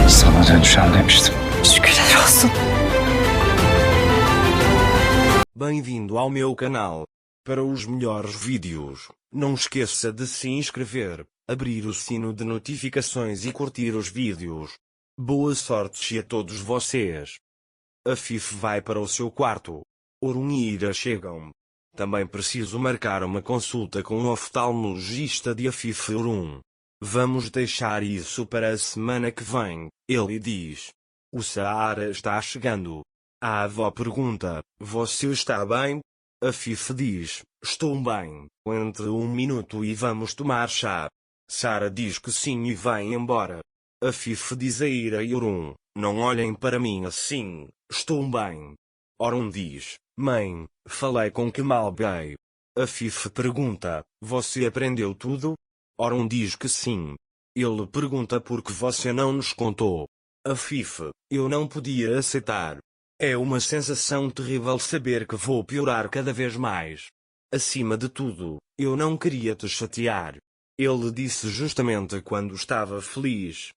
Sana dönüşen demiştim. Şükürler olsun. Bem-vindo ao meu canal. Para os melhores vídeos, não esqueça de se inscrever, abrir o sino de notificações e curtir os vídeos. Boa sorte a todos vocês. A Fife vai para o seu quarto. Orun e Ira chegam. Também preciso marcar uma consulta com um oftalmologista de Fife Orun. Vamos deixar isso para a semana que vem, ele diz. O Saara está chegando. A avó pergunta, você está bem? A Fife diz, estou bem. Entre um minuto e vamos tomar chá. Sara diz que sim e vai embora. A Fife diz a Ira e Orun, não olhem para mim assim, estou bem. Orun diz, mãe, falei com Kemal Bey. A Fife pergunta, você aprendeu tudo? Orun diz que sim. Ele pergunta por que você não nos contou. A Fife, eu não podia aceitar. É uma sensação terrível saber que vou piorar cada vez mais. Acima de tudo, eu não queria te chatear. Ele disse justamente quando estava feliz.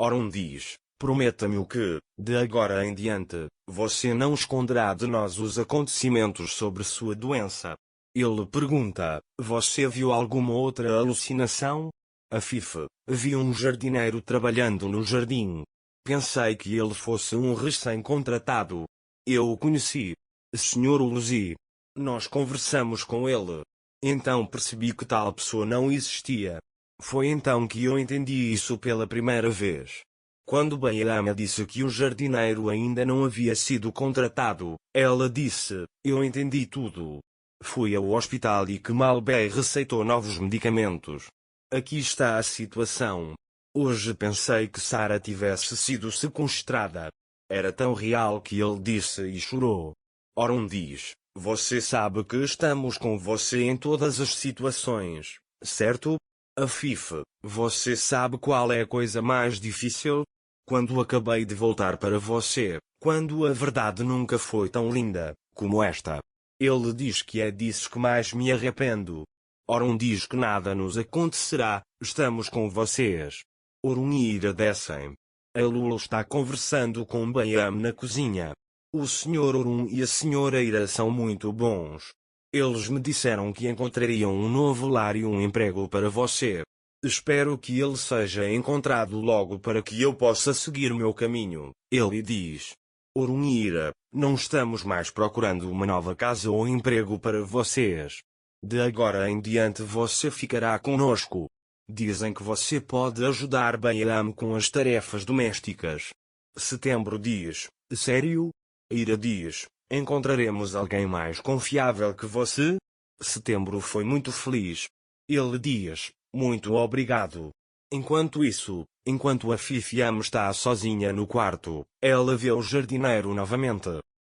Orun diz, prometa-me que, de agora em diante, você não esconderá de nós os acontecimentos sobre sua doença. Ele pergunta, você viu alguma outra alucinação? A Fife, vi um jardineiro trabalhando no jardim. Pensei que ele fosse um recém-contratado. Eu o conheci. Sr. Uluzi. Nós conversamos com ele. Então percebi que tal pessoa não existia. Foi então que eu entendi isso pela primeira vez. Quando Bayama disse que o jardineiro ainda não havia sido contratado, ela disse, eu entendi tudo. Fui ao hospital e Kemal Bey receitou novos medicamentos. Aqui está a situação. Hoje pensei que Sara tivesse sido sequestrada. Era tão real que ele disse e chorou. Orun diz, você sabe que estamos com você em todas as situações, certo? A Fife, você sabe qual é a coisa mais difícil? Quando acabei de voltar para você, quando a verdade nunca foi tão linda, como esta. Ele diz que é disso que mais me arrependo. Orun diz que nada nos acontecerá, estamos com vocês. Orun e Ira descem. A Lula está conversando com Bayam na cozinha. O Sr. Orun e a Sra. Ira são muito bons. Eles me disseram que encontrariam um novo lar e um emprego para você. Espero que ele seja encontrado logo para que eu possa seguir o meu caminho, ele diz. Orun e Ira, não estamos mais procurando uma nova casa ou emprego para vocês. De agora em diante você ficará conosco. Dizem que você pode ajudar Bayam com as tarefas domésticas. Setembro diz, sério? Ira diz, encontraremos alguém mais confiável que você? Setembro foi muito feliz. Ele diz, muito obrigado. Enquanto isso, enquanto a Fifiam está sozinha no quarto, ela vê o jardineiro novamente.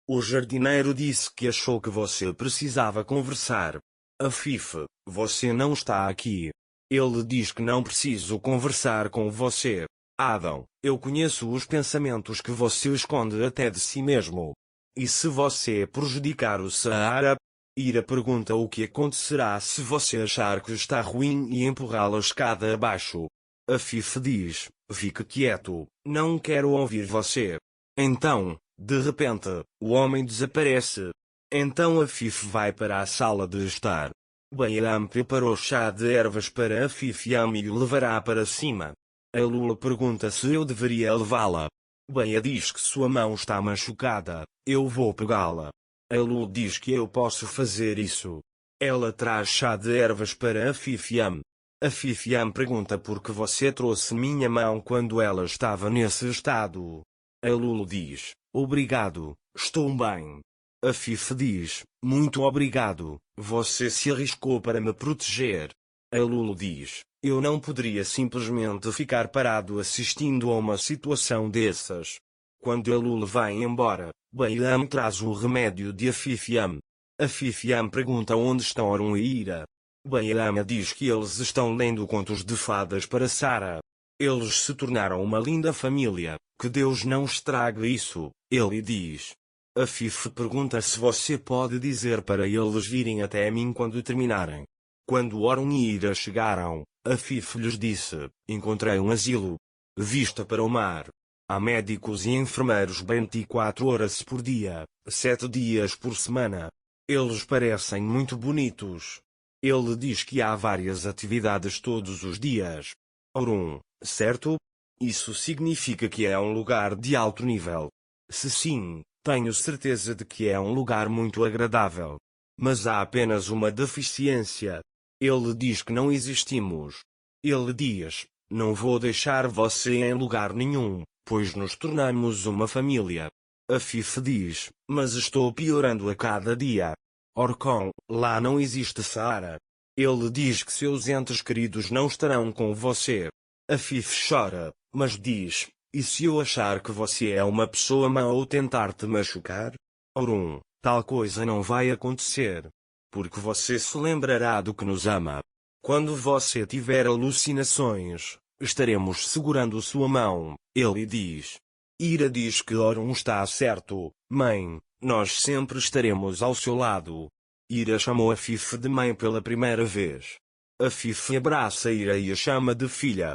O jardineiro disse que achou que você precisava conversar. A Fife, você não está aqui. Ele diz que não preciso conversar com você. Adam, eu conheço os pensamentos que você esconde até de si mesmo. E se você prejudicar o Saara? Ira pergunta o que acontecerá se você achar que está ruim e empurrá-la escada abaixo. A Fife diz, fique quieto, não quero ouvir você. Então, de repente, o homem desaparece. Então a Fife vai para a sala de estar. Bayam preparou chá de ervas para a Fifiam e o levará para cima. A Lula pergunta se eu deveria levá-la. Baya diz que sua mão está machucada, eu vou pegá-la. A Lula diz que eu posso fazer isso. Ela traz chá de ervas para a Fifiam. A Fifiam pergunta por que você trouxe minha mão quando ela estava nesse estado. A Lula diz, obrigado, estou bem. A Fife diz, muito obrigado, você se arriscou para me proteger. A Lulu diz, eu não poderia simplesmente ficar parado assistindo a uma situação dessas. Quando a Lulu vai embora, Bayam traz o remédio de Fifiam. A Fifiam pergunta onde estão Orun e Ira. Bayam diz que eles estão lendo contos de fadas para Sara. Eles se tornaram uma linda família, que Deus não estrague isso, ele diz. A Fife pergunta se você pode dizer para eles virem até mim quando terminarem. Quando Orun e Ira chegaram, a Fife lhes disse, encontrei um asilo. Vista para o mar. Há médicos e enfermeiros 24 horas por dia, 7 dias por semana. Eles parecem muito bonitos. Ele diz que há várias atividades todos os dias. Ora, certo? Isso significa que é um lugar de alto nível. Se sim, tenho certeza de que é um lugar muito agradável. Mas há apenas uma deficiência. Ele diz que não existimos. Ele diz: não vou deixar você em lugar nenhum, pois nos tornamos uma família. A Fife diz: mas estou piorando a cada dia. Orcon, lá não existe Saara. Ele diz que seus entes queridos não estarão com você. A Fife chora, mas diz: e se eu achar que você é uma pessoa má ou tentar te machucar? Ora, tal coisa não vai acontecer. Porque você se lembrará do que nos ama. Quando você tiver alucinações, estaremos segurando sua mão, ele diz. Ira diz que Orun está certo, mãe, nós sempre estaremos ao seu lado. Ira chamou a Fife de mãe pela primeira vez. A Fife abraça Ira e a chama de filha.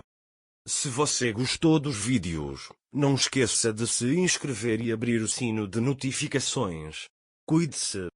Se você gostou dos vídeos, não esqueça de se inscrever e abrir o sino de notificações. Cuide-se.